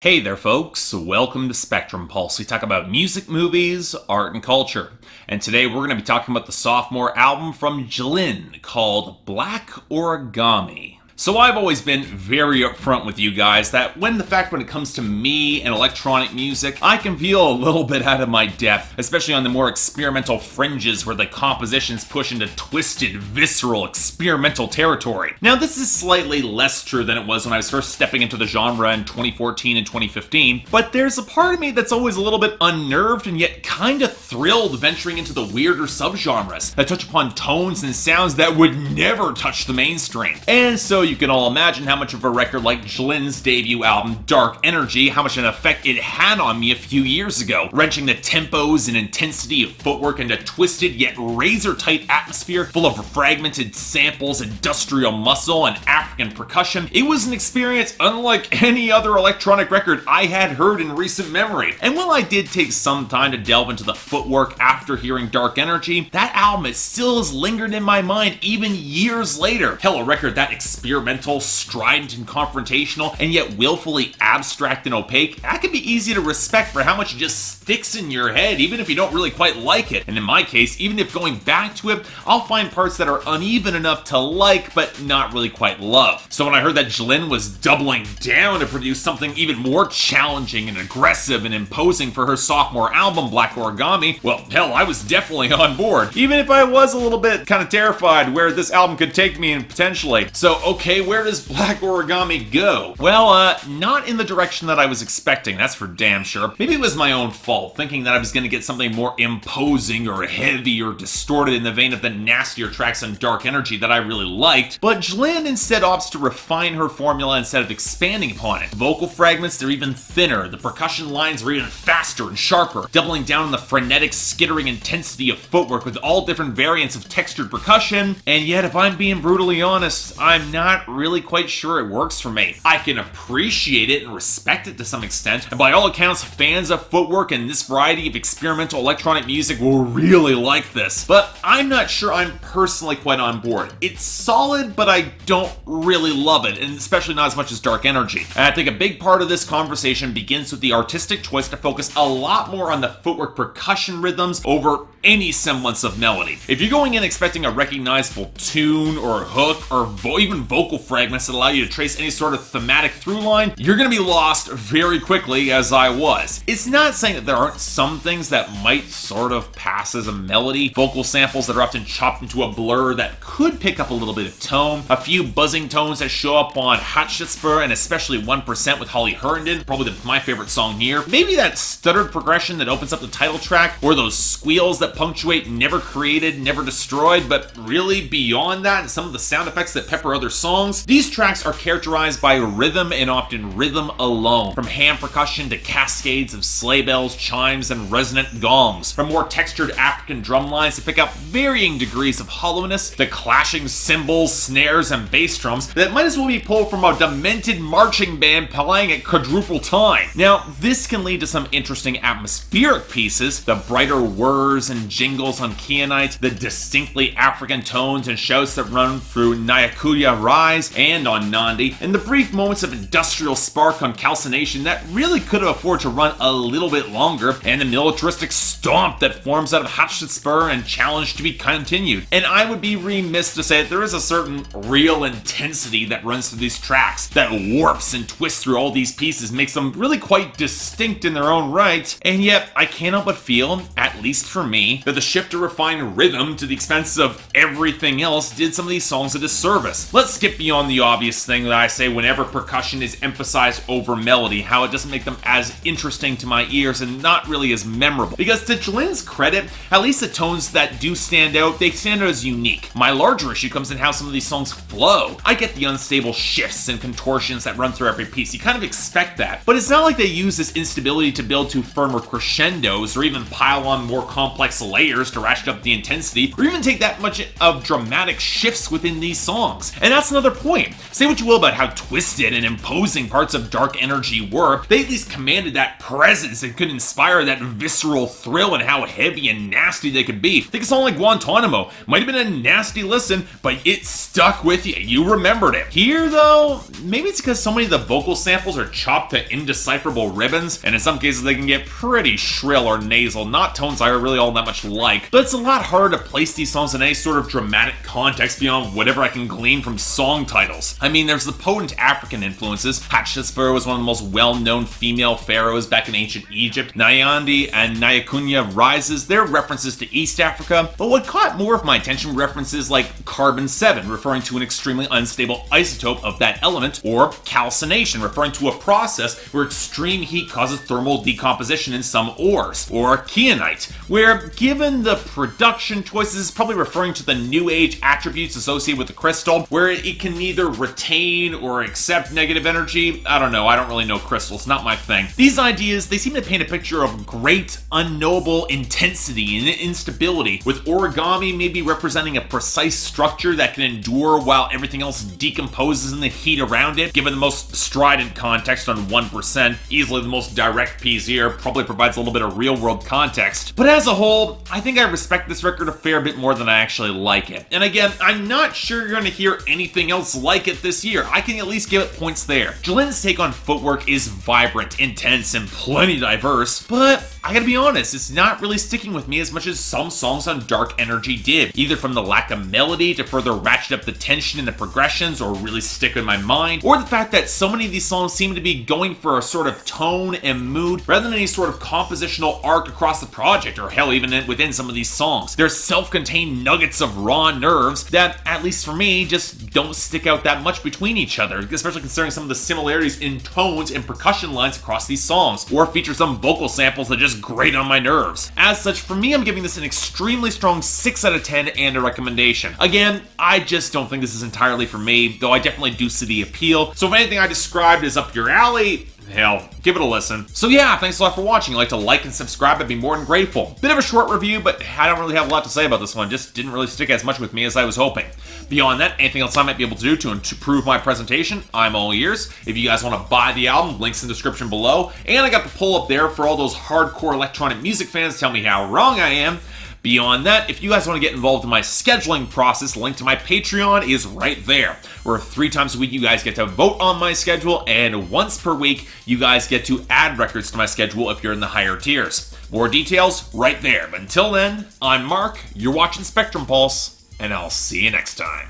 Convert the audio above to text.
Hey there folks, welcome to Spectrum Pulse. We talk about music, movies, art, and culture. And today we're going to be talking about the sophomore album from Jlin called Black Origami. So I've always been very upfront with you guys that when it comes to me and electronic music, I can feel a little bit out of my depth, especially on the more experimental fringes where the compositions push into twisted, visceral, experimental territory. Now this is slightly less true than it was when I was first stepping into the genre in 2014 and 2015, but there's a part of me that's always a little bit unnerved and yet kinda thrilled venturing into the weirder subgenres that touch upon tones and sounds that would never touch the mainstream. And so you can all imagine how much of a record like Jlin's debut album, Dark Energy, how much an effect it had on me a few years ago, wrenching the tempos and intensity of footwork into twisted yet razor-tight atmosphere full of fragmented samples, industrial muscle, and African percussion. It was an experience unlike any other electronic record I had heard in recent memory. And while I did take some time to delve into the footwork after hearing Dark Energy, that album still has lingered in my mind even years later. Hell, a record that experimental, strident, and confrontational, and yet willfully abstract and opaque, that can be easy to respect for how much it just sticks in your head, even if you don't really quite like it. And in my case, even if going back to it, I'll find parts that are uneven enough to like, but not really quite love. So when I heard that Jlin was doubling down to produce something even more challenging and aggressive and imposing for her sophomore album, Black Origami, well, hell, I was definitely on board. Even if I was a little bit kind of terrified where this album could take me and potentially. So, okay, where does Black Origami go? Well, not in the direction that I was expecting, that's for damn sure. Maybe it was my own fault, thinking that I was going to get something more imposing or heavy or distorted in the vein of the nastier tracks on Dark Energy that I really liked, but Jlin instead opts to refine her formula instead of expanding upon it. Vocal fragments, they're even thinner, the percussion lines are even faster and sharper, doubling down on the frenetic, skittering intensity of footwork with all different variants of textured percussion, and yet if I'm being brutally honest, I'm not really quite sure it works for me. I can appreciate it and respect it to some extent, and by all accounts, fans of footwork and this variety of experimental electronic music will really like this, but I'm not sure I'm personally quite on board. It's solid, but I don't really love it, and especially not as much as Dark Energy. And I think a big part of this conversation begins with the artistic choice to focus a lot more on the footwork percussion rhythms over any semblance of melody. If you're going in expecting a recognizable tune or hook or even vocal fragments that allow you to trace any sort of thematic through line, you're gonna be lost very quickly, as I was. It's not saying that there aren't some things that might sort of pass as a melody, vocal samples that are often chopped into a blur that could pick up a little bit of tone, a few buzzing tones that show up on Hatshepsut and especially 1% with Holly Herndon, probably my favorite song here. Maybe that stuttered progression that opens up the title track, or those squeals that punctuate Never Created, Never Destroyed, but really beyond that, and some of the sound effects that pepper other songs. These tracks are characterized by rhythm and often rhythm alone, from hand percussion to cascades of sleigh bells, chimes, and resonant gongs, from more textured African drum lines to pick up varying degrees of hollowness to clashing cymbals, snares, and bass drums that might as well be pulled from a demented marching band playing at quadruple time. Now, this can lead to some interesting atmospheric pieces, the brighter whirs and jingles on Kyanite, the distinctly African tones and shouts that run through Nyakinyua Rise and on Nandi, and the brief moments of industrial spark on Calcination that really could have afforded to run a little bit longer, and the militaristic stomp that forms out of Hatshepsut and Challenge to be continued. And I would be remiss to say that there is a certain real intensity that runs through these tracks that warps and twists through all these pieces, makes them really quite distinct in their own right, and yet I can't help but feel, at least for me, that the shift to refine rhythm to the expense of everything else did some of these songs a disservice. Let's skip beyond the obvious thing that I say whenever percussion is emphasized over melody, how it doesn't make them as interesting to my ears and not really as memorable. Because to Jlin's credit, at least the tones that do stand out, they stand out as unique. My larger issue comes in how some of these songs flow. I get the unstable shifts and contortions that run through every piece, you kind of expect that, but it's not like they use this instability to build to firmer crescendos or even pile on more complex layers to ratchet up the intensity, or even take that much of dramatic shifts within these songs. And that's another point. Say what you will about how twisted and imposing parts of Dark Energy were, they at least commanded that presence and could inspire that visceral thrill and how heavy and nasty they could be. Think a song like Guantanamo. Might have been a nasty listen, but it stuck with you. You remembered it. Here, though, maybe it's because so many of the vocal samples are chopped to indecipherable ribbons, and in some cases they can get pretty shrill or nasal, not tones I really all that much like. But it's a lot harder to place these songs in any sort of dramatic context beyond whatever I can glean from song titles. I mean, there's the potent African influences. Hatshepsut was one of the most well-known female pharaohs back in ancient Egypt. Nyandi and Nyakinyua rises, they're references to East Africa, but what caught more of my attention were references like carbon-7, referring to an extremely unstable isotope of that element, or calcination, referring to a process where extreme heat causes thermal decomposition in some ores, or kyanite, where, given the production choices, is probably referring to the New Age attributes associated with the crystal, where it can neither retain or accept negative energy. I don't know, I don't really know crystals, not my thing. These ideas, they seem to paint a picture of great, unknowable intensity and instability, with origami maybe representing a precise structure that can endure while everything else decomposes in the heat around it. Given the most strident context on 1%, easily the most direct piece here, probably provides a little bit of real-world context. But as a whole, I think I respect this record a fair bit more than I actually like it. And again, I'm not sure you're going to hear anything else like it this year. I can at least give it points there. Jlin's take on footwork is vibrant, intense, and plenty diverse, but I gotta be honest, it's not really sticking with me as much as some songs on Dark Energy did, either from the lack of melody to further ratchet up the tension in the progressions or really stick in my mind, or the fact that so many of these songs seem to be going for a sort of tone and mood rather than any sort of compositional arc across the project, or hell, even within some of these songs. They're self-contained nuggets of raw nerves that, at least for me, just don't stick out that much between each other, especially considering some of the similarities in tones and percussion lines across these songs, or feature some vocal samples that just grate on my nerves. As such, for me, I'm giving this an extremely strong 6 out of 10 and a recommendation. Again, I just don't think this is entirely for me, though I definitely do see the appeal. So if anything I described is up your alley, hell, give it a listen. So yeah, thanks a lot for watching. If you'd like to like and subscribe, I'd be more than grateful. Bit of a short review, but I don't really have a lot to say about this one. Just didn't really stick as much with me as I was hoping. Beyond that, anything else I might be able to do to improve my presentation, I'm all ears. If you guys want to buy the album, links in the description below. And I got the poll up there for all those hardcore electronic music fans. Tell me how wrong I am. Beyond that, if you guys want to get involved in my scheduling process, the link to my Patreon is right there, where 3 times a week you guys get to vote on my schedule, and once per week you guys get to add records to my schedule if you're in the higher tiers. More details right there. But until then, I'm Mark, you're watching Spectrum Pulse, and I'll see you next time.